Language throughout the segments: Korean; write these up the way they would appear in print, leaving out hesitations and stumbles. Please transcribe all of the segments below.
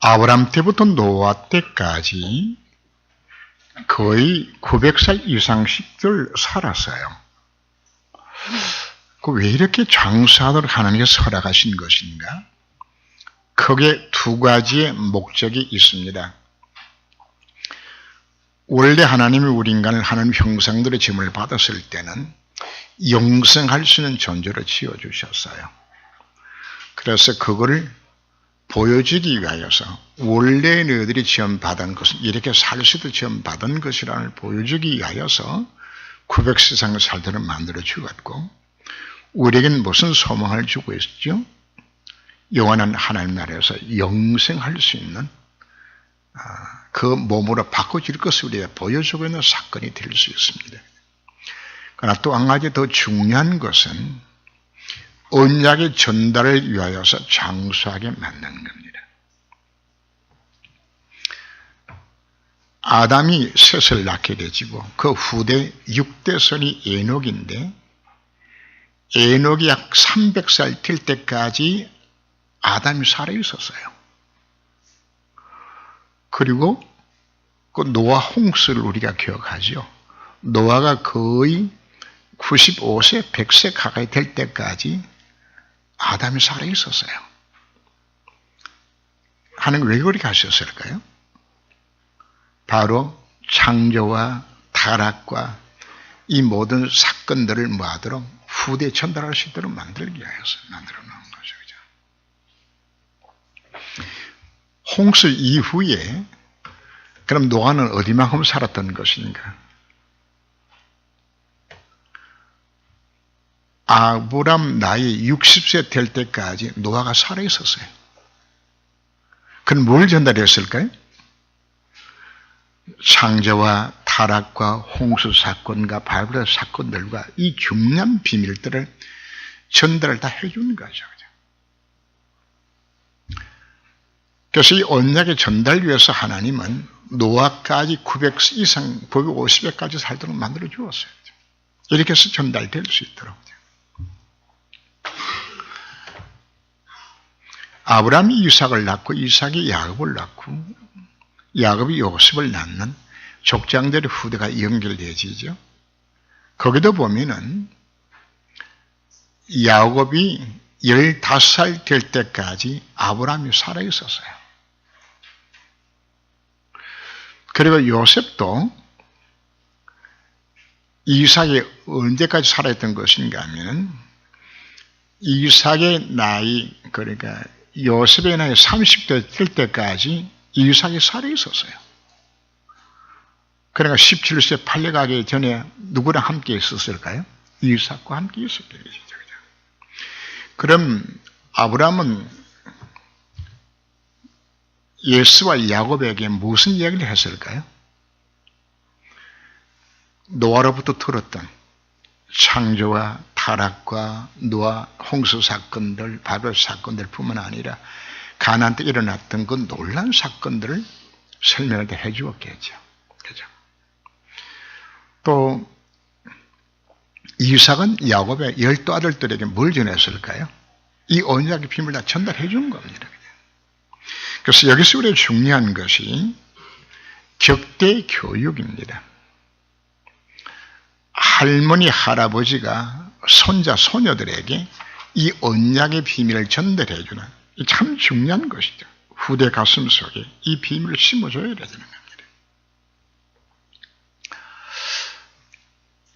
아브라함 때부터 노아 때까지 거의 900살 이상씩들 살았어요. 왜 이렇게 장수하도록 하나님께서 허락하신 것인가? 크게 두 가지의 목적이 있습니다. 원래 하나님이 우리 인간을 하나님 형상들의 짐을 받았을 때는 영생할 수 있는 존재로 지어주셨어요. 그래서 그거를 보여주기 위하여서 원래 너희들이 지원받은 것은 이렇게 살 수 있도록 지원받은 것이라는 보여주기 위하여서 900세 이상을 살도록 만들어 주었고, 우리에겐 무슨 소망을 주고 있죠? 영원한 하나님 나라에서 영생할 수 있는 그 몸으로 바꿔줄 것을 우리가 보여주고 있는 사건이 될 수 있습니다. 그러나 또 한 가지 더 중요한 것은 언약의 전달을 위하여서 장수하게 만드는 겁니다. 아담이 셋을 낳게 되지고 그 후대 6대손이 에녹인데, 에녹이 약 300살 될 때까지 아담이 살아있었어요. 그리고 그 노아 홍수를 우리가 기억하죠. 노아가 거의 95세, 100세 가까이 될 때까지 아담이 살아있었어요. 하나님 왜 그렇게 하셨을까요? 바로 창조와 타락과 이 모든 사건들을 뭐하도록 후대에 전달할 수 있도록 만들기 위해서 만들어 놓은 거죠. 홍수 이후에 그럼 노아는 어디만큼 살았던 것인가? 아브람 나이 60세 될 때까지 노아가 살아있었어요. 그럼 뭘 전달했을까요? 창조와 타락과 홍수 사건과 바벨 사건들과 이 중요한 비밀들을 전달을 다 해주는 거죠. 그래서 이 언약의 전달 위해서 하나님은 노아까지 900 이상, 950회까지 살도록 만들어 주었어요. 이렇게 해서 전달될 수 있도록. 아브라함이 이삭을 낳고 이삭이 야곱을 낳고 야곱이 요셉을 낳는 족장들의 후대가 연결되어지죠. 거기도 보면은 야곱이 15살 될 때까지 아브라함이 살아있었어요. 그리고 요셉도 이삭이 언제까지 살아있던 것인가 하면 이삭의 나이, 그러니까 요셉의 나이 30대 될 때까지 이삭이 살아있었어요. 그러니까 17세 팔려가기 전에 누구랑 함께 있었을까요? 이삭과 함께 있었겠죠. 그럼 아브라함은 예수와 야곱에게 무슨 이야기를 했을까요? 노아로부터 들었던 창조와 타락과 노아 홍수 사건들, 바벨 사건들 뿐만 아니라 가나안 때 일어났던 그 놀라운 사건들을 설명을 해 주었겠죠. 그죠? 또 이삭은 야곱의 12 아들들에게 뭘 전했을까요? 이 언약의 비밀을 다 전달해 준 겁니다. 그래서 여기서 우리가 중요한 것이 격대 교육입니다. 할머니, 할아버지가 손자, 소녀들에게 이 언약의 비밀을 전달해 주는 참 중요한 것이죠. 후대 가슴 속에 이 비밀을 심어줘야 되는 겁니다.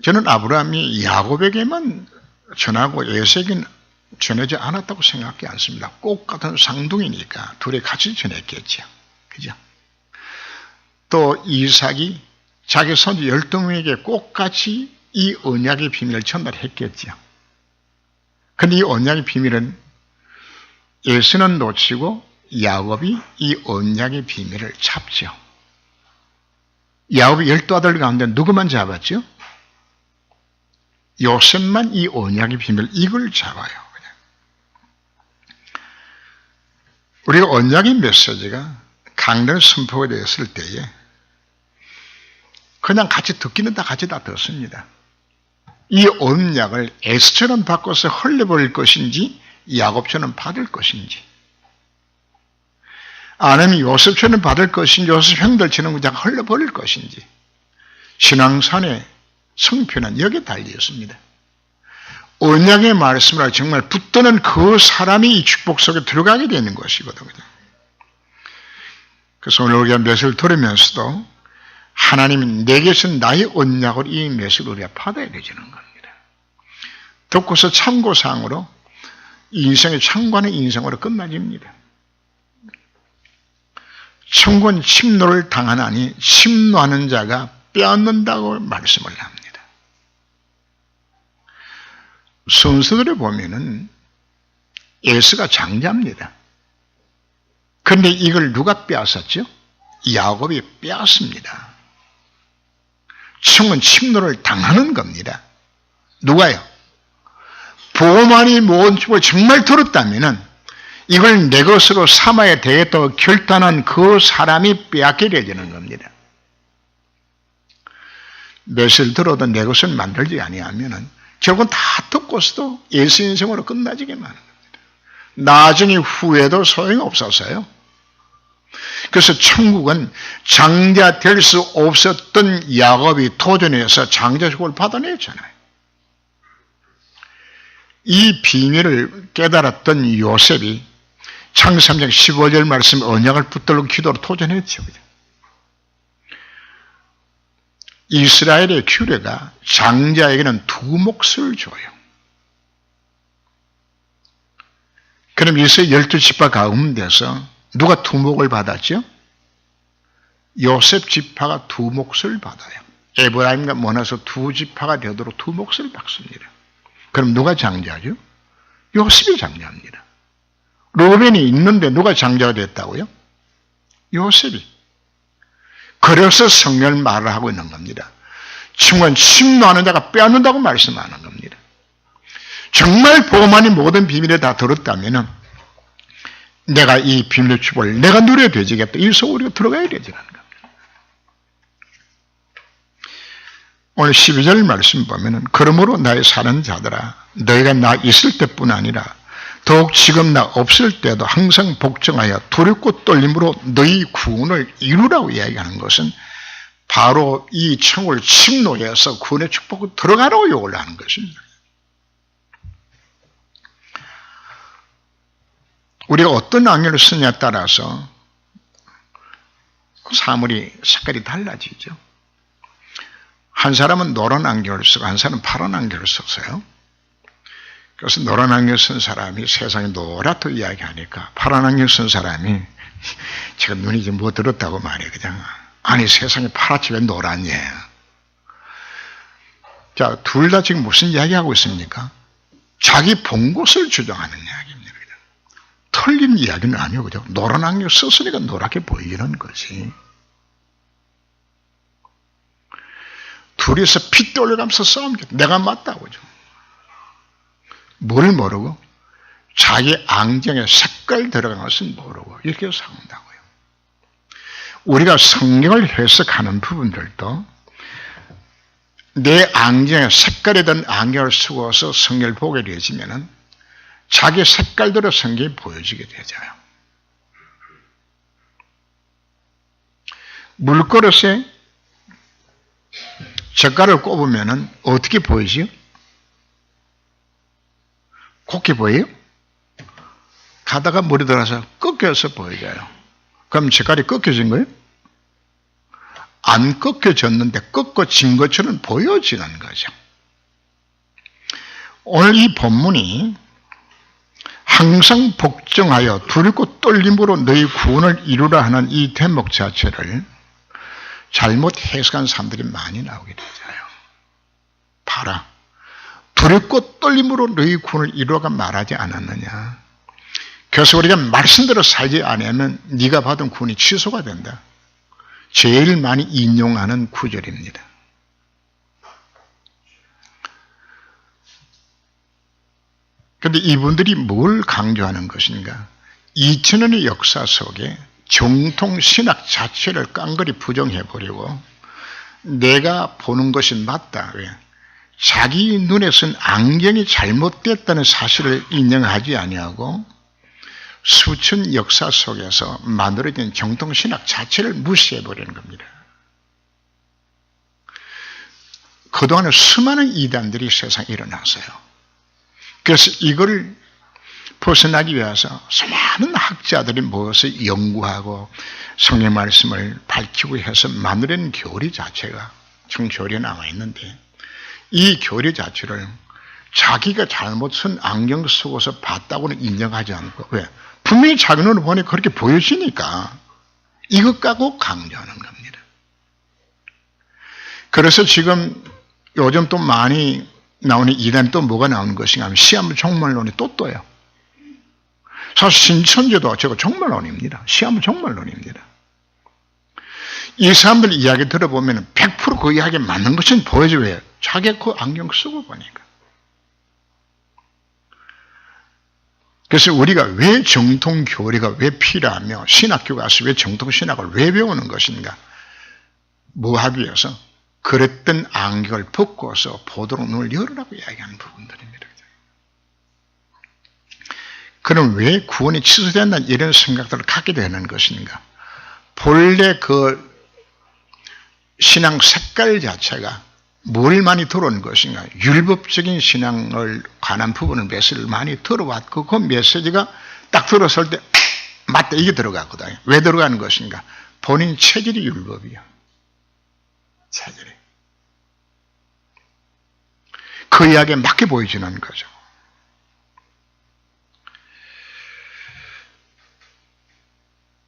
저는 아브라함이 야곱에게만 전하고 에서에게는 전하지 않았다고 생각하지 않습니다. 꼭 같은 쌍둥이니까 둘이 같이 전했겠죠. 그죠? 또 이삭이 자기 손주 12명에게 꼭 같이 이 언약의 비밀을 전달했겠죠. 그런데 이 언약의 비밀은 에서는 놓치고 야곱이 이 언약의 비밀을 잡죠. 야곱이 12아들 가운데 누구만 잡았죠? 요셉만 이 언약의 비밀, 이걸 잡아요. 우리가 언약의 메시지가 강단 선포가 되었을 때에 그냥 같이 듣기는 다 같이 다 듣습니다. 이 언약을 에스처럼 바꿔서 흘려버릴 것인지 야곱처럼 받을 것인지, 아니면 요셉처럼 받을 것인지 요셉 형들처럼 그냥 흘러버릴 것인지 신앙산의 성표는 여기에 달려있습니다. 언약의 말씀을 정말 붙드는 그 사람이 이 축복 속에 들어가게 되는 것이거든요. 그래서 오늘 우리가 메시지를 들으면서도 하나님이 내게서 나의 언약을 이 메시지를 우리가 받아야 되는 겁니다. 듣고서 참고사항으로 인생의 참고하는 인생으로 끝나집니다. 천국은 침노를 당하나니 침노하는 자가 빼앗는다고 말씀을 합니다. 순서대로 보면은 에서가 장자입니다. 그런데 이걸 누가 빼앗았죠? 야곱이 빼앗습니다. 천국은 침노를 당하는 겁니다. 누가요? 보호만이 모은 축복을 정말 들었다면은 이걸 내 것으로 삼아야 되겠다고 결단한 그 사람이 빼앗게 되는 겁니다. 몇을 들어도 내 것을 만들지 아니하면은 결국은 다 듣고서도 예수 인생으로 끝나지게만 합니다. 나중에 후회도 소용없어서요. 그래서 천국은 장자 될 수 없었던 야곱이 도전해서 장자축복을 받아냈잖아요. 이 비밀을 깨달았던 요셉이 창세기 3장 15절 말씀 언약을 붙들고 기도로 도전했죠. 이스라엘의 규례가 장자에게는 2몫을 줘요. 그럼 이스라엘 12지파 가운데서 누가 2몫을 받았죠? 요셉 지파가 2몫을 받아요. 에브라임과 모나서 2지파가 되도록 2몫을 받습니다. 그럼 누가 장자죠? 요셉이 장자입니다. 루벤이 있는데 누가 장자가 됐다고요? 요셉이. 그래서 성경을 말을 하고 있는 겁니다. 친구는 침노하는 자가 빼앗는다고 말씀하는 겁니다. 정말 보호만이 모든 비밀에 다 들었다면 내가 이 비밀의 축복을 내가 누려야 되지겠다. 이 속으로 우리가 들어가야 되지라는 겁니다. 오늘 12절 말씀 보면은 그러므로 나의 사는 자들아 너희가 나 있을 때뿐 아니라 더욱 지금 나 없을 때도 항상 복종하여 두렵고 떨림으로 너희 구원을 이루라고 이야기하는 것은 바로 이 천국을 침노해서 구원의 축복을 들어가라고 요구를 하는 것입니다. 우리가 어떤 안경을 쓰냐에 따라서 사물이 색깔이 달라지죠. 한 사람은 노란 안경을 쓰고 한 사람은 파란 안경을 썼어요. 그래서 노란 안경 쓴 사람이 세상이 노랗다고 이야기하니까 파란 안경 쓴 사람이 지금 눈이 좀 뭐 들었다고 말이에요. 그냥 아니 세상이 파랗지 왜 노랗냐. 자, 둘 다 지금 무슨 이야기하고 있습니까? 자기 본 것을 주장하는 이야기입니다. 틀린 이야기는 아니고 그죠? 노란 안경 썼으니까 노랗게 보이는 거지. 둘이서 피 떨려가면서 싸움겠다. 내가 맞다고죠. 뭘 모르고? 자기 안경에 색깔 들어간 것은 모르고 이렇게 싸운다고요. 우리가 성경을 해석하는 부분들도 내 안경에 색깔이 든 안경을 쓰고서 성경을 보게 되어지면은 자기 색깔대로 성경이 보여지게 되잖아요. 물그릇에 젓갈을 꼽으면은 어떻게 보이지요? 곱게 보여요? 가다가 물이 들어서 꺾여서 보여져요. 그럼 젓갈이 꺾여진 거예요? 안 꺾여졌는데 꺾어진 것처럼 보여지는 거죠. 오늘 이 본문이 항상 복종하여 두렵고 떨림으로 너희 구원을 이루라 하는 이 대목 자체를 잘못 해석한 사람들이 많이 나오게 되잖아요. 봐라. 두렵고 떨림으로 너희 구원을 이루어가 말하지 않았느냐. 그래서 우리가 말씀대로 살지 않으면 네가 받은 구원이 취소가 된다. 제일 많이 인용하는 구절입니다. 그런데 이분들이 뭘 강조하는 것인가? 2000년의 역사 속에 정통 신학 자체를 깡그리 부정해버리고 내가 보는 것이 맞다. 왜? 자기 눈에 쓴 안경이 잘못됐다는 사실을 인정하지 아니하고 수천 역사 속에서 만들어진 정통신학 자체를 무시해버리는 겁니다. 그동안에 수많은 이단들이 세상에 일어났어요. 그래서 이걸 벗어나기 위해서 수많은 학자들이 모여서 연구하고 성경 말씀을 밝히고 해서 만들어낸 교리 자체가 청교리에 나와 있는데, 이 교리 자체를 자기가 잘못 쓴 안경 속에서 봤다고는 인정하지 않고, 왜? 분명히 자기 눈으로 보니 그렇게 보여지니까 이것 갖고 강조하는 겁니다. 그래서 지금 요즘 또 많이 나오는 이단이 또 뭐가 나오는 것인가 하면 시한부 종말론이 또 떠요. 사실 신천지도 저거 종말론입니다. 시한부 종말론입니다. 이 사람들 이야기 들어보면 100% 그 이야기 맞는 것은 보여줘요. 자기 그 안경 쓰고 보니까. 그래서 우리가 왜 정통교리가 왜 필요하며 신학교 가서 왜 정통신학을 왜 배우는 것인가? 뭐 하기 위해서? 그랬던 안경을 벗고서 보도록 눈을 열으라고 이야기하는 부분들입니다. 그럼 왜 구원이 취소된다는 이런 생각들을 갖게 되는 것인가? 본래 그 신앙 색깔 자체가 뭘 많이 들어온 것인가? 율법적인 신앙을 관한 부분을 메시지를 많이 들어왔고, 그 메시지가 딱 들었을 때 맞다 이게 들어갔거든요. 왜 들어가는 것인가? 본인 체질이 율법이야. 체질이. 그 이야기에 맞게 보여지는 거죠.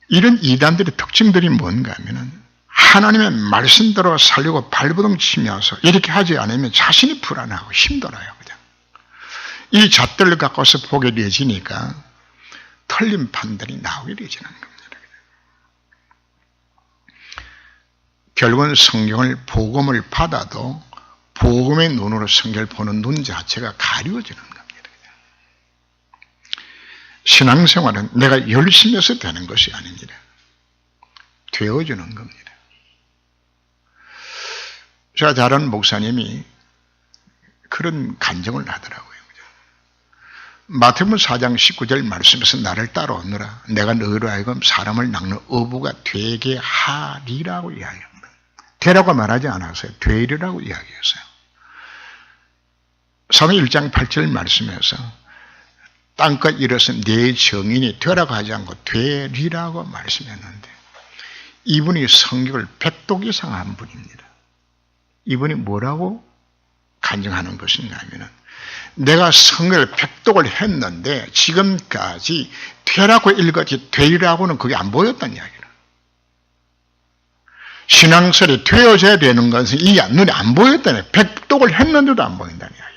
이런 이단들의 특징들이 뭔가 하면은 하나님의 말씀대로 살려고 발버둥 치면서 이렇게 하지 않으면 자신이 불안하고 힘들어요. 그냥. 이 잣들을 갖고서 보게 되지니까 틀린 판단이 나오게 되지는 겁니다. 결국은 성경을 복음을 받아도 복음의 눈으로 성경을 보는 눈 자체가 가려워지는 겁니다. 신앙생활은 내가 열심히 해서 되는 것이 아닙니다. 되어주는 겁니다. 제가 잘 아는 목사님이 그런 간증을 하더라고요. 마태복음 4장 19절 말씀에서 나를 따라오너라. 내가 너희로 하여금 사람을 낚는 어부가 되게 하리라고 이야기합니다. 되라고 말하지 않았어요. 되리라고 이야기했어요. 사도행 1장 8절 말씀에서 땅끝 이르러서 내 정인이 되라고 하지 않고 되리라고 말씀했는데, 이분이 성경을 100독 이상 한 분입니다. 이분이 뭐라고 간증하는 것인가 하면은, 내가 성경을 100독을 했는데 지금까지 되라고 읽었지 되리라고는 그게 안 보였단 이야기를. 신앙설이 되어져야 되는 것은 이게 눈에 안 보였다네. 100독을 했는데도 안 보인다는 이야기를.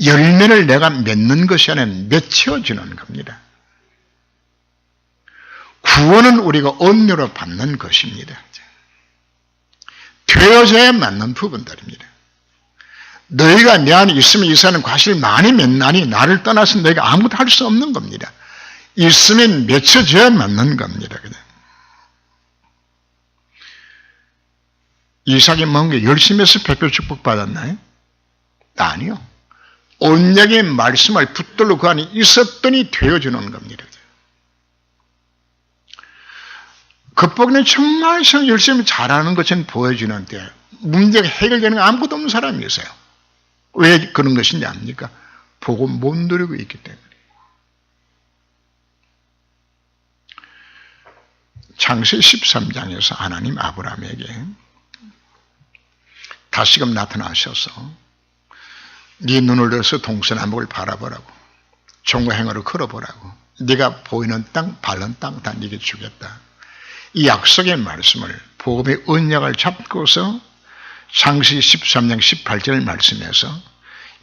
열매를 내가 맺는 것이 아니라 맺혀지는 겁니다. 구원은 우리가 은혜로 받는 것입니다. 되어져야 맞는 부분들입니다. 너희가 내 안에 있으면 이사는 과실 많이 맺나니 나를 떠나서 너희가 아무것도 할 수 없는 겁니다. 있으면 맺혀져야 맞는 겁니다. 이삭이 뭔가 열심히 해서 백배 축복 받았나요? 아니요. 언약의 말씀을 붙들고 그 안에 있었더니 되어지는 겁니다. 겉보기는 정말 열심히 잘하는 것처럼 보여지는데 문제가 해결되는 거 아무것도 없는 사람이 있어요. 왜 그런 것인지 압니까? 보고 못 누리고 있기 때문에. 창세기 13장에서 하나님 아브라함에게 다시금 나타나셔서 네 눈을 들어서 동서남북을 바라보라고, 종과 행어를 걸어보라고, 네가 보이는 땅, 밟는 땅 다 네게 주겠다. 이 약속의 말씀을, 복음의 언약을 잡고서 창세기 13장 18절 말씀에서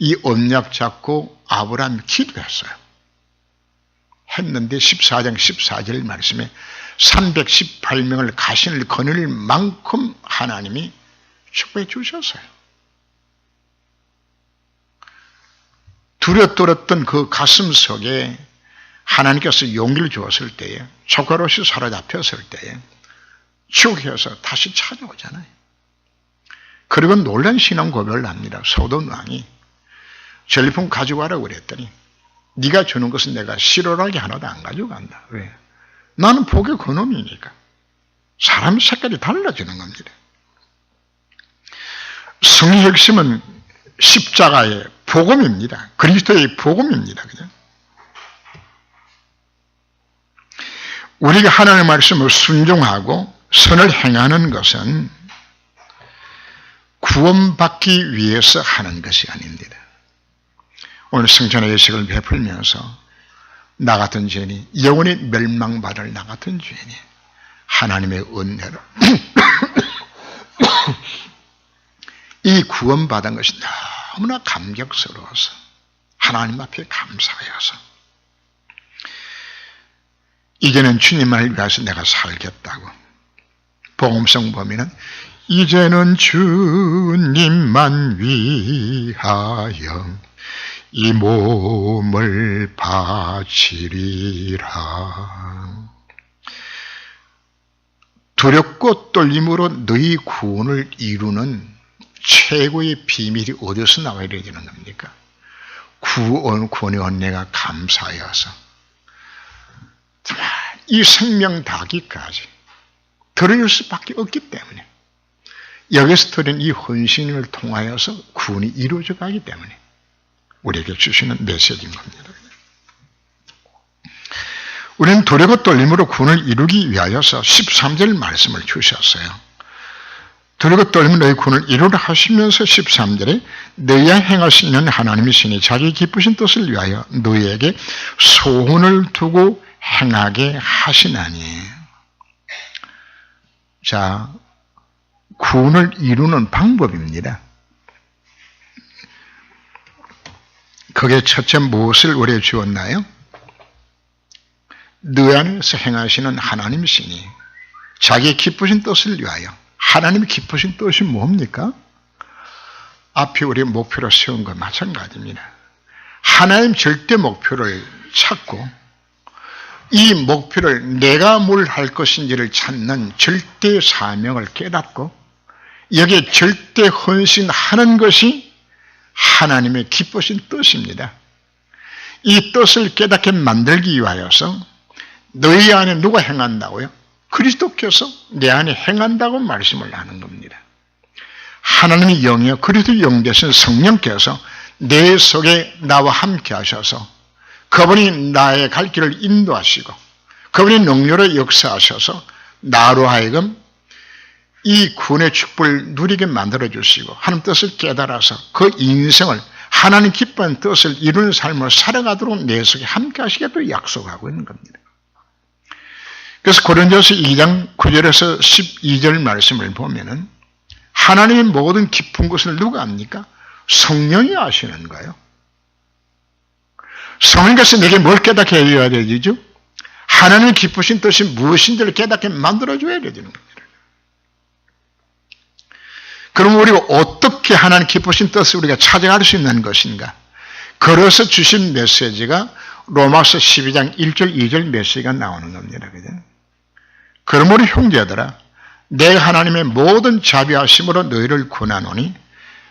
이 언약 잡고 아브라함이 기도했어요. 했는데 14장 14절 말씀에 318명을 가신을 거느릴 만큼 하나님이 축복해 주셨어요. 두렵던 그 가슴 속에 하나님께서 용기를 주었을 때에, 조카로서 사로잡혔을 때에 죽여서 다시 찾아오잖아요. 그리고 놀란 신앙 고백을 합니다. 소돔 왕이 전리품 가지고 와라고 그랬더니 네가 주는 것은 내가 싫어하게 하나도 안 가져간다. 왜? 나는 복의 근원이니까. 사람의 색깔이 달라지는 겁니다. 성의 핵심은 십자가의 복음입니다. 그리스도의 복음입니다. 그죠? 우리가 하나님의 말씀을 순종하고 선을 행하는 것은 구원받기 위해서 하는 것이 아닙니다. 오늘 성전의 예식을 베풀면서 나 같은 죄인이 영원히 멸망받을 나 같은 죄인이 하나님의 은혜로 이 구원받은 것이 너무나 감격스러워서 하나님 앞에 감사하여서 이제는 주님을 위해서 내가 살겠다고. 복음성 보면은 이제는 주님만 위하여 이 몸을 바치리라. 두렵고 떨림으로 너희 구원을 이루는 최고의 비밀이 어디서 나와야 되는 겁니까? 구원의 은혜가 감사하여서 정말 이 생명 다기까지 드릴 수밖에 없기 때문에 여기서 드린 이 헌신을 통하여서 구원이 이루어져 가기 때문에 우리에게 주시는 메시지인 겁니다. 우리는 두렵고 떨림으로 구원을 이루기 위하여서 13절 말씀을 주셨어요. 두렵고 떨림으로 너희 구원을 이루라 하시면서 13절에 너희가 행하시는 하나님의 신이 자기 기쁘신 뜻을 위하여 너희에게 소원을 두고 행하게 하시나니. 자, 구원을 이루는 방법입니다. 그게 첫째 무엇을 우리에게 주었나요? 너희 안에서 행하시는 하나님의 신이 자기 기쁘신 뜻을 위하여. 하나님의 기쁘신 뜻이 뭡니까? 앞에 우리 목표로 세운 것 마찬가지입니다. 하나님 절대 목표를 찾고 이 목표를 내가 뭘 할 것인지를 찾는 절대 사명을 깨닫고 여기에 절대 헌신하는 것이 하나님의 기쁘신 뜻입니다. 이 뜻을 깨닫게 만들기 위하여서 너희 안에 누가 행한다고요? 그리스도께서 내 안에 행한다고 말씀을 하는 겁니다. 하나님의 영이요 그리스도의 영 되신 성령께서 내 속에 나와 함께 하셔서 그분이 나의 갈 길을 인도하시고 그분이 능력으로 역사하셔서 나로 하여금 이 구원의 축복을 누리게 만들어주시고 하나님 뜻을 깨달아서 그 인생을 하나님 기뻐하는 뜻을 이루는 삶을 살아가도록 내 속에 함께 하시겠다고 약속하고 있는 겁니다. 그래서 고린도서 2장 9절에서 12절 말씀을 보면은 하나님의 모든 깊은 것을 누가 압니까? 성령이 아시는 거예요. 성령께서 내게 뭘 깨닫게 해줘야 되죠? 하나님의 기쁘신 뜻이 무엇인지를 깨닫게 만들어줘야 되는 겁니다. 그럼 우리가 어떻게 하나님 기쁘신 뜻을 우리가 찾아갈 수 있는 것인가? 걸어서 주신 메시지가 로마서 12장 1절 2절 메시지가 나오는 겁니다. 그죠? 그러므로 형제들아 내가 하나님의 모든 자비하심으로 너희를 권하노니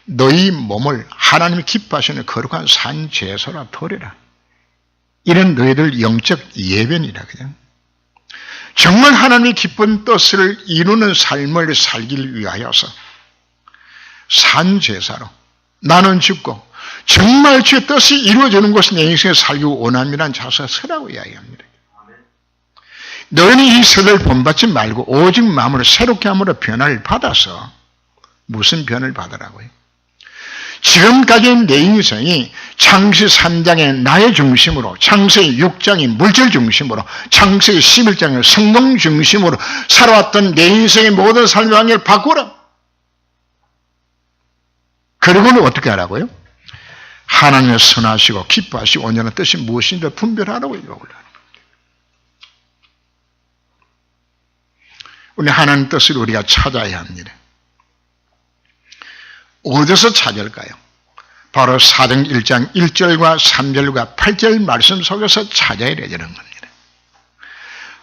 너희 몸을 하나님이 기뻐하시는 거룩한 산 제사라 드리라. 이런 너희들 영적 예배니라. 그냥 정말 하나님의 기쁜 뜻을 이루는 삶을 살기 위하여서 산 제사로 나는 죽고 정말 주의 뜻이 이루어지는 것을 내 인생에 살기 원함이란 자세가 서라고 이야기합니다. 너희는 이 세대를 본받지 말고 오직 마음으로 새롭게 함으로 변화를 받아서 무슨 변을 받으라고요? 지금까지 내 인생이 창세기 3장의 나의 중심으로 창세기 6장의 물질 중심으로 창세기 11장의 성공 중심으로 살아왔던 내 인생의 모든 삶의 방향을 바꾸라. 그리고는 어떻게 하라고요? 하나님의 선하시고 기뻐하시고 온전한 뜻이 무엇인지 분별하라고 요구를 하는 겁니다. 우리 하나님 뜻을 우리가 찾아야 합니다. 어디서 찾을까요? 바로 4장 1장 1절과 3절과 8절 말씀 속에서 찾아야 되는 겁니다.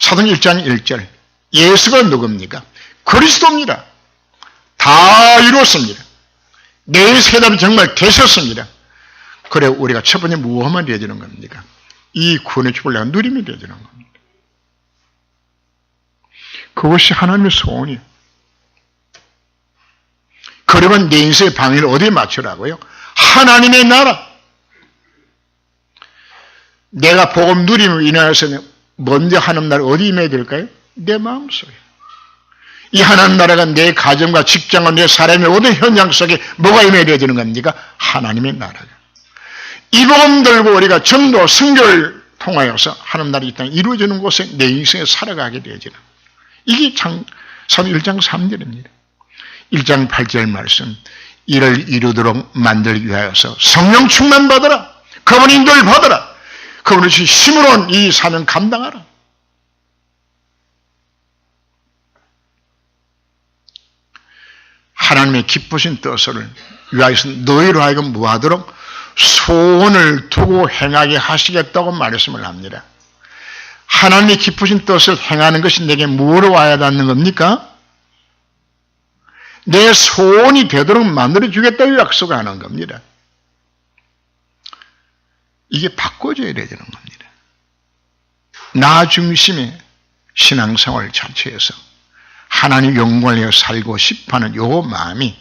4장 1장 1절 예수가 누굽니까? 그리스도입니다. 다 이루었습니다. 내 세답이 정말 되셨습니다. 그래 우리가 첫 번째 무엇만 해야 되는 겁니까? 이 구원의 축복을 내가 누리면 되는 겁니다. 그것이 하나님의 소원이에요. 그러면 내 인생의 방위를 어디에 맞추라고요? 하나님의 나라. 내가 복음 누림으로 인하여서 먼저 하나님 나라 어디 임해야 될까요? 내 마음속에. 이 하나님 나라가 내 가정과 직장과 내 삶의 모든 현장 속에 뭐가 임해야 되는 겁니까? 하나님의 나라가. 이 복음 들고 우리가 전도, 선교를 통하여서 하나님 나라가 이 땅에 이루어지는 곳에 내 인생에 살아가게 되어지는. 이게 창세기 1장 3절입니다. 1장 8절 말씀. 이를 이루도록 만들기 위하여서 성령 충만 받아라. 그분 인도를 받아라. 그분의 힘으로 이 사명 감당하라. 하나님의 기쁘신 뜻을 위하여서 너희로 하여금 무하도록 소원을 두고 행하게 하시겠다고 말씀을 합니다. 하나님의 기쁘신 뜻을 행하는 것이 내게 뭐로 와야 닿는 겁니까? 내 소원이 되도록 만들어주겠다고 약속하는 겁니다. 이게 바꿔줘야 되는 겁니다. 나 중심의 신앙생활 자체에서 하나님 영광을 위해 살고 싶어하는 요 마음이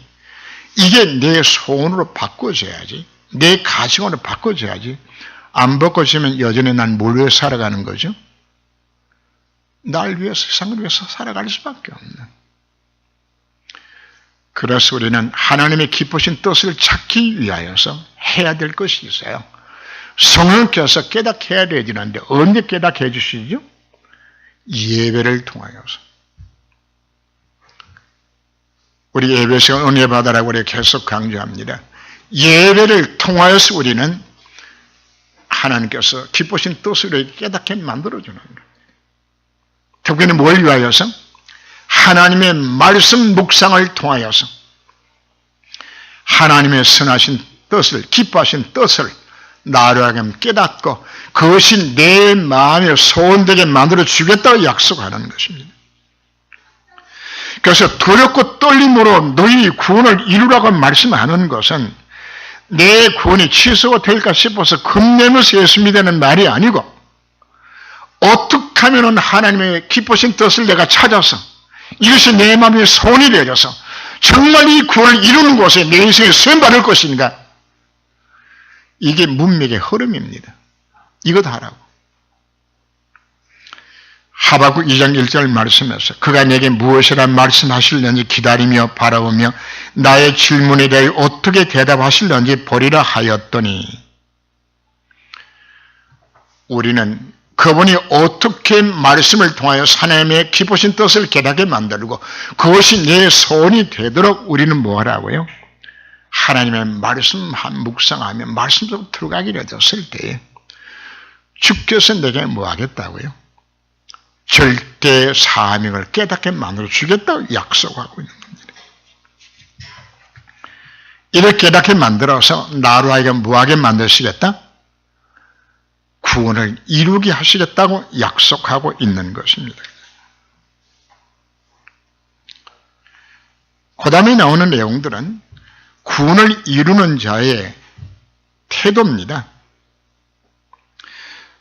이게 내 소원으로 바꿔줘야지. 내 가치관으로 바꿔줘야지. 안 바꿔주면 여전히 난 뭘 위해 살아가는 거죠? 날 위해서, 세상을 위해서 살아갈 수밖에 없는. 그래서 우리는 하나님의 기쁘신 뜻을 찾기 위하여서 해야 될 것이 있어요. 성령께서 깨닫게 해야 되지는데 언제 깨닫게 해주시죠? 예배를 통하여서. 우리 예배 시간 은혜 받아라고 우리 계속 강조합니다. 예배를 통하여서 우리는 하나님께서 기쁘신 뜻을 깨닫게 만들어주는 거예요. 특별히 뭘 위하여서? 하나님의 말씀 묵상을 통하여서 하나님의 선하신 뜻을, 기뻐하신 뜻을 나로 하여금 깨닫고 그것이 내 마음에 소원되게 만들어주겠다고 약속하는 것입니다. 그래서 두렵고 떨림으로 너희 구원을 이루라고 말씀하는 것은 내 구원이 취소가 될까 싶어서 겁내면서 예수 믿는 말이 아니고 어떻게 하면 하나님의 기쁘신 뜻을 내가 찾아서 이것이 내 마음의 소원이 되어져서 정말 이 구원을 이루는 곳에 내 인생에 쓰임받을 것인가? 이게 문맥의 흐름입니다. 이것 하라고. 하박국 2장 1절 말씀에서 그가 내게 무엇이라 말씀하실는지 기다리며 바라보며 나의 질문에 대해 어떻게 대답하실는지 보리라 하였더니 우리는 그분이 어떻게 말씀을 통하여 하나님의 기쁘신 뜻을 깨닫게 만들고 그것이 내 소원이 되도록 우리는 뭐 하라고요? 하나님의 말씀 묵상하며 말씀 속으로 들어가기를 했을 때에 주께서 내게 뭐 하겠다고요? 절대 사명을 깨닫게 만들어 주겠다고 약속하고 있는 겁니다. 이렇게 깨닫게 만들어서 나로 하여금 뭐하게 만드시겠다? 구원을 이루게 하시겠다고 약속하고 있는 것입니다. 그 다음에 나오는 내용들은 구원을 이루는 자의 태도입니다.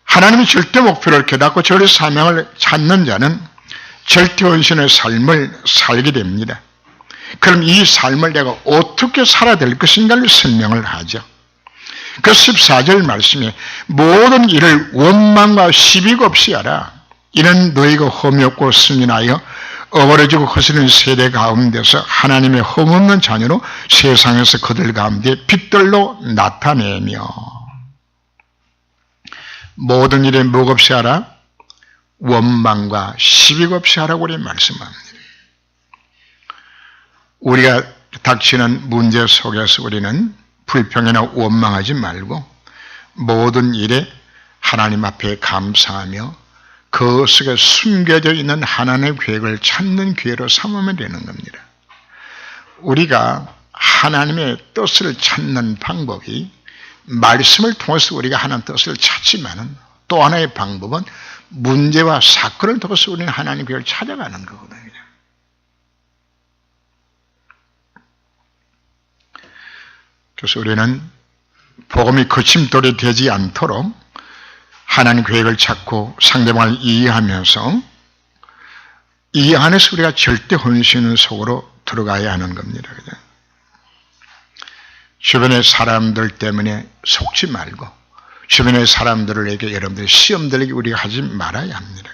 하나님의 절대 목표를 깨닫고 절대 사명을 찾는 자는 절대 헌신의 삶을 살게 됩니다. 그럼 이 삶을 내가 어떻게 살아야 될 것인가를 설명을 하죠. 그 14절 말씀에 모든 일을 원망과 시비 없이 하라. 이는 너희가 흠이 없고 승인하여 어그러지고 거스르는 세대 가운데서 하나님의 흠없는 자녀로 세상에서 그들 가운데 빛들로 나타내며 모든 일에 뭐 없이 하라? 원망과 시비 없이 하라고 우리 말씀합니다. 우리가 닥치는 문제 속에서 우리는 불평이나 원망하지 말고 모든 일에 하나님 앞에 감사하며 그 속에 숨겨져 있는 하나님의 계획을 찾는 기회로 삼으면 되는 겁니다. 우리가 하나님의 뜻을 찾는 방법이 말씀을 통해서 우리가 하나님의 뜻을 찾지만은 또 하나의 방법은 문제와 사건을 통해서 우리는 하나님의 계획을 찾아가는 거거든요. 그래서 우리는 복음이 거침돌이 되지 않도록 하나님 계획을 찾고 상대방을 이해하면서 이 안에서 우리가 절대 혼신은 속으로 들어가야 하는 겁니다. 그죠? 주변의 사람들 때문에 속지 말고 주변의 사람들에게 여러분들이 시험 들게 우리가 하지 말아야 합니다.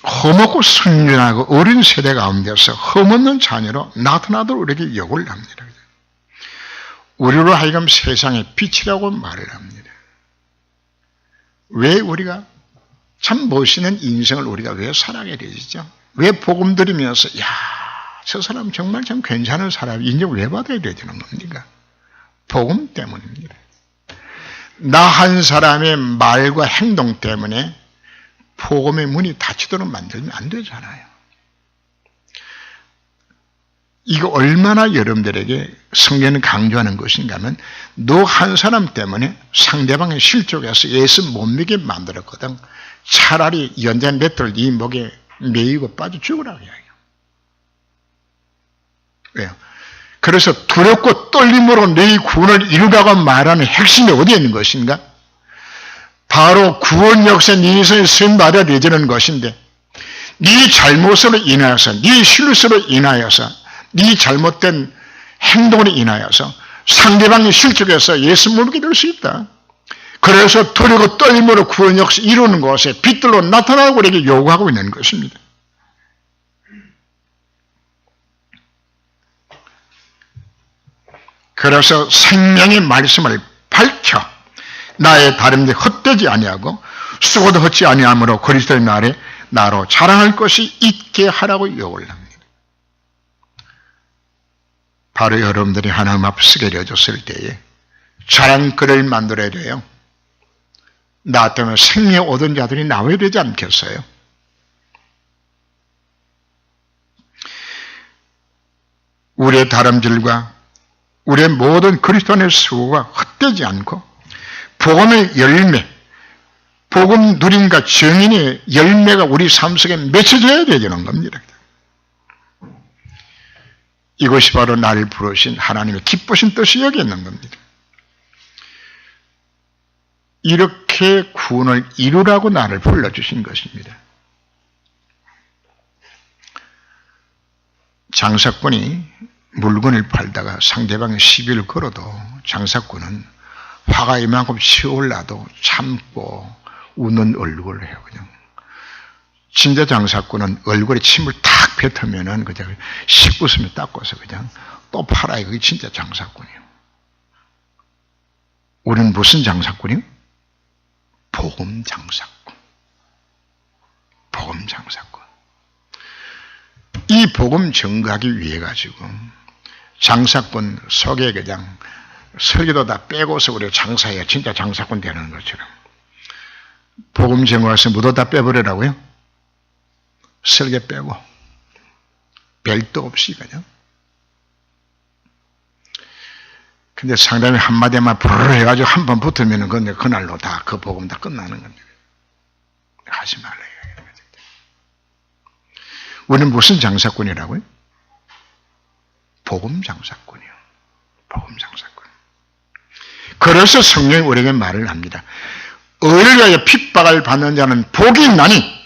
험하고 순진하고 어린 세대 가운데서 험없는 자녀로 나타나도록 우리에게 요구를 합니다. 우리로 하여금 세상의 빛이라고 말을 합니다. 왜 우리가 참 멋있는 인생을 우리가 왜 살아가게 되죠? 왜 복음 들으면서 야, 저 사람 정말 참 괜찮은 사람 인정 왜 받아야 되는 겁니까? 복음 때문입니다. 나 한 사람의 말과 행동 때문에 복음의 문이 닫히도록 만들면 안 되잖아요. 이거 얼마나 여러분들에게 성경은 강조하는 것인가 하면 너 한 사람 때문에 상대방의 실족해서 예수 못 믿게 만들었거든. 차라리 연단 맷돌 네 목에 매이고 빠져 죽으라고 이야기해요. 왜요? 그래서 두렵고 떨림으로 네 구원을 이루라고 말하는 핵심이 어디에 있는 것인가? 바로 구원 역사 네 인생에 쓰임 받아들여지는 것인데 네 잘못으로 인하여서 네 실수로 인하여서 네 잘못된 행동으로 인하여서 상대방이 실족해서 예수 못 믿게 될 수 있다. 그래서 두려고 떨림으로 구원 역사 이루는 것에 빛들로 나타나고 우리에게 요구하고 있는 것입니다. 그래서 생명의 말씀을 밝혀 나의 다름이 헛되지 아니하고 수고도 헛지 아니하므로 그리스도의 날에 나로 자랑할 것이 있게 하라고 요구를 합니다. 바로 여러분들이 하나님 앞에 서게 되어졌을 때에 자랑거리를 만들어야 돼요. 나 때문에 생명 얻은 자들이 나와야 되지 않겠어요? 우리의 다름질과 우리의 모든 그리스도인의 수고가 헛되지 않고 복음의 열매, 복음 누림과 증인의 열매가 우리 삶 속에 맺혀져야 되는 겁니다. 이것이 바로 나를 부르신 하나님의 기쁘신 뜻이 여기 있는 겁니다. 이렇게 구원을 이루라고 나를 불러주신 것입니다. 장사꾼이 물건을 팔다가 상대방의 시비를 걸어도 장사꾼은 화가 이만큼 치올라도 참고 웃는 얼굴을 해요. 그냥. 진짜 장사꾼은 얼굴에 침을 탁 뱉으면은 그냥 씹웃으며 닦아서 그냥 또 팔아요. 그게 진짜 장사꾼이에요. 우리는 무슨 장사꾼이요? 복음 장사꾼. 복음 장사꾼. 이 복음 전가하기 위해 가지고 장사꾼 속에 그냥 설계도 다 빼고서 우리가 장사해야 진짜 장사꾼 되는 것처럼 복음 전가해서 무도 다 빼버리라고요? 설계 빼고 별도 없이 그냥. 근데 상담이 한마디만 부르르 해가지고 한 번 붙으면 그날로 다 그 복음 다 끝나는 겁니다. 하지 말아요. 우리는 무슨 장사꾼이라고요? 복음 장사꾼이요. 복음 장사꾼. 그래서 성령이 우리에게 말을 합니다. 의를 위하여 핍박을 받는 자는 복이 있나니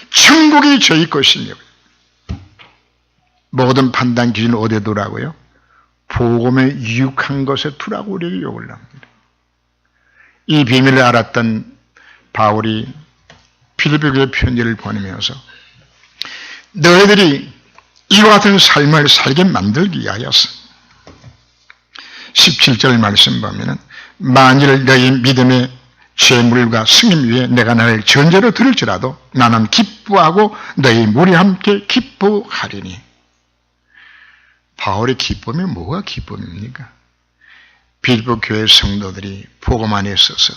천국이 저희 것이며. 모든 판단 기준 어디에 두라고요? 복음에 유익한 것에 두라고 우리에게 요구를 합니다. 이 비밀을 알았던 바울이 필리피 교회 편지를 보내면서 너희들이 이와 같은 삶을 살게 만들기 위하여서 17절 말씀 보면은 만일 너희 믿음의 재물과 승임 위에 내가 나를 전제로 들을지라도 나는 기뻐하고 너희 무리 함께 기뻐하리니. 바울의 기쁨이 뭐가 기쁨입니까? 빌립보 교회 성도들이 복음 안에 있어서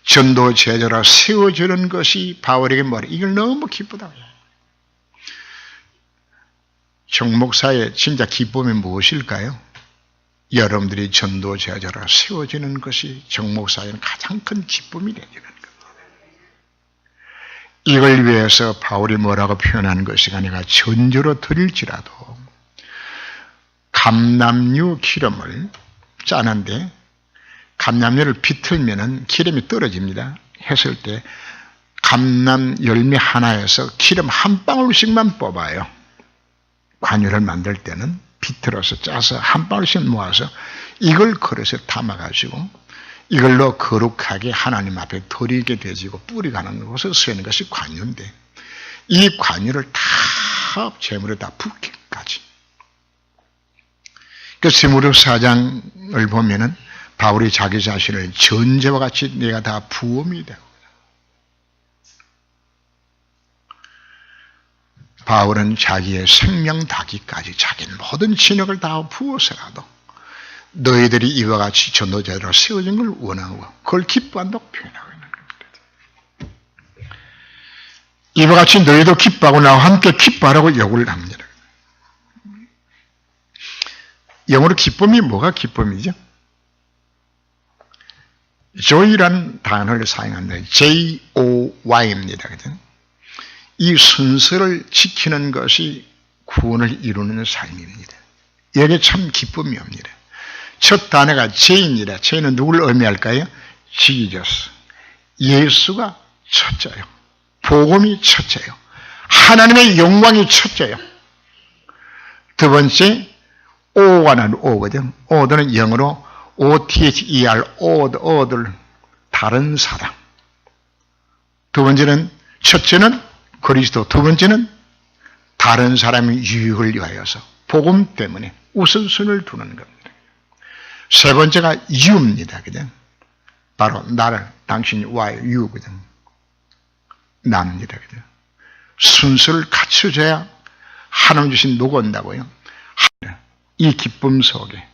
전도 제자로 세워지는 것이 바울에게 뭐래? 이걸 너무 기쁘다고 해요. 정목사의 진짜 기쁨이 무엇일까요? 여러분들이 전도 제자로 세워지는 것이 정목사에는 가장 큰 기쁨이 되는 겁니다. 이걸 위해서 바울이 뭐라고 표현하는 것이가 내가 전제로 드릴지라도 감람류 기름을 짜는데 감람유를 비틀면은 기름이 떨어집니다. 했을 때 감람 열매 하나에서 기름 한 방울씩만 뽑아요. 관유를 만들 때는 비틀어서 짜서 한 방울씩 모아서 이걸 그릇에 담아가지고 이걸로 거룩하게 하나님 앞에 드리게 되지고 뿌리가는 곳을 쓰는 것이 관유인데, 이 관유를 다 제물에 다 붓기까지. 그 디모데 4장을 보면은 바울이 자기 자신을 전제와 같이 내가 다 부음이 되고, 바울은 자기의 생명 다기까지 자기 모든 진역을 다 부어서라도 너희들이 이와 같이 전도자로 세워진 걸 원하고 그걸 기뻐한다고 표현하고 있는 겁니다. 이와 같이 너희도 기뻐하고 나와 함께 기뻐하라고 요구를 합니다. 영어로 기쁨이 뭐가 기쁨이죠? joy라는 단어를 사용합니다. J-O-Y입니다. 이 순서를 지키는 것이 구원을 이루는 삶입니다. 여기에 참 기쁨이 옵니다. 첫 단어가 J입니다. J는 누구를 의미할까요? 지저스. 예수가 첫째요. 복음이 첫째요. 하나님의 영광이 첫째요. 두 번째, O가 나는 O거든. O는 영어로 O-T-H-E-R, O들, 다른 사람. 두 번째는, 첫째는 그리스도, 두 번째는 다른 사람의 유익을 위하여서 복음 때문에 우선순위를 두는 겁니다. 세 번째가 유입니다. 그죠? 바로 나를, 당신이 유거든. 납니다. 그죠? 순서를 갖춰줘야 하나님 주신 누가 온다고요? 이 기쁨 속에.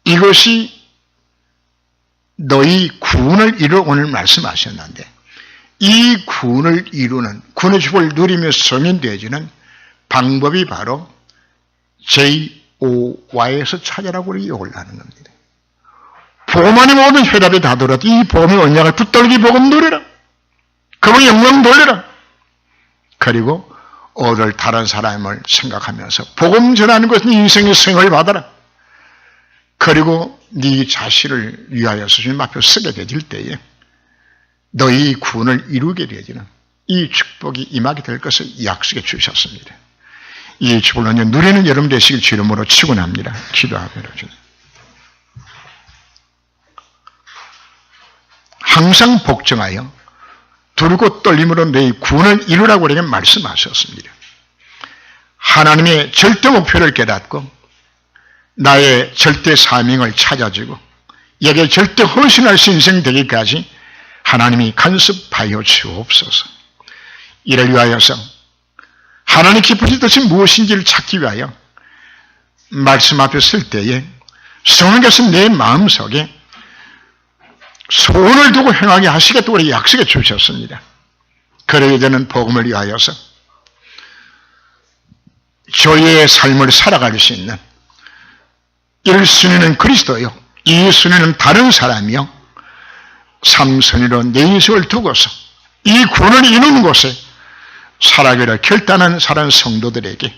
이것이 너희 구원을 이루어 오늘 말씀하셨는데, 이 구원을 이루는, 구원의 축복을 누리며 성인되어지는 방법이 바로 J-O-Y에서 찾아라고 요구를 하는 겁니다. 복음 안에 모든 혈압이 다 돌아도 이 복음의 언약을 붙들기 복음 누리라. 그분의 영광 돌리라. 그리고 오늘 다른 사람을 생각하면서 복음 전하는 것은 인생의 생을 받아라. 그리고 네 자신을 위하여 주님 앞에 쓰게 되질 때에 너희 구원을 이루게 되지는 이 축복이 임하게 될 것을 약속해 주셨습니다. 이 축복을 누리는 여러분 되시길 주 이름으로 축원합니다. 기도하며 항상 복종하여 두르고 떨림으로 너희 구원을 이루라고 우리에게 말씀하셨습니다. 하나님의 절대 목표를 깨닫고 나의 절대 사명을 찾아주고 여기에 절대 헌신할 수 인생 되기까지 하나님이 간섭하여 주옵소서. 이를 위하여서 하나님 기쁘신 뜻이 무엇인지를 찾기 위하여 말씀 앞에 쓸 때에 성령께서 내 마음속에 소원을 두고 행하게 하시겠다고 우리 약속해 주셨습니다. 그러게 되는 복음을 위하여서 저의 삶을 살아갈 수 있는 1순위는 그리스도요, 2순위는 다른 사람이요, 3순위로 내 인생을 두고서 이 구원을 이루는 곳에 살아가기를 결단한 사랑 성도들에게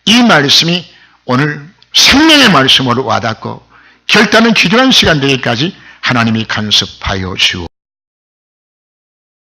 이 말씀이 오늘 생명의 말씀으로 와닿고 결단은 귀중한 시간 되기까지 하나님이 간섭하여 주옵소서.